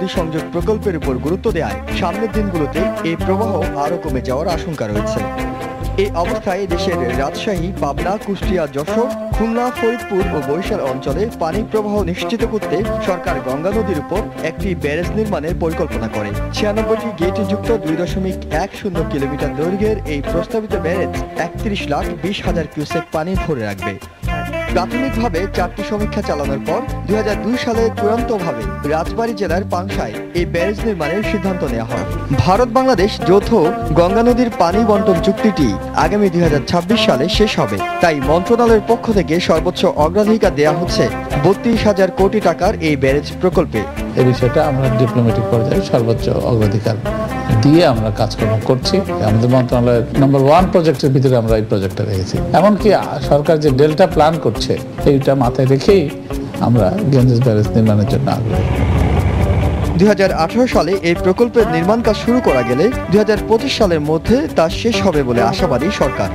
নদী সংযোগ প্রকল্পের উপর গুরুত্ব দেওয়ায় সামনের দিনগুলোতে এই প্রবাহ আরও কমে যাওয়ার আশঙ্কা রয়েছে। এই অবস্থায় দেশের রাজশাহী, পাবনা, কুষ্টিয়া, যশোর, খুলনা, ফরিদপুর ও বরিশাল অঞ্চলে পানি প্রবাহ নিশ্চিত করতে সরকার গঙ্গা নদীর উপর একটি ব্যারেজ নির্মাণের পরিকল্পনা করে। 96টি গেটযুক্ত 2.10 কিলোমিটার দৈর্ঘ্যের এই প্রস্তাবিত ব্যারেজ 31,20,000 কিউসেক পানি ধরে রাখবে। প্রাথমিকভাবে 4টি সমীক্ষা চালানোর পর 2002 সালে চূড়ান্তভাবে রাজবাড়ী জেলার পাংশায় এই ব্যারেজ নির্মাণের সিদ্ধান্ত নেওয়া হয়। ভারত বাংলাদেশ যৌথ গঙ্গা নদীর পানি বন্টন চুক্তিটি আগামী 2026 সালে শেষ হবে। তাই মন্ত্রণালয়ের পক্ষ থেকে সর্বোচ্চ অগ্রাধিকার দেওয়া হচ্ছে 32,000 কোটি টাকার এই ব্যারেজ প্রকল্পে। এই বিষয়টা আমরা ডিপ্লোম্যাটিক পর্যায়ে সর্বোচ্চ অগ্রাধিকার দিয়ে আমরা কাজকর্ম করছি। আমাদের মন্ত্রণালয়ের নম্বর 1 প্রজেক্টের ভিতরে আমরা এই প্রজেক্টটা রেখেছি। এমনকি সরকার যে ডেল্টা প্ল্যান করছে এইটা মাথায় রেখেই আমরা গেঞ্জেস ব্যারেজ নির্মাণের জন্য আগ্রহী। 2018 সালে এই প্রকল্পের নির্মাণ কাজ শুরু করা গেলে 2025 সালের মধ্যে তা শেষ হবে বলে আশাবাদী সরকার।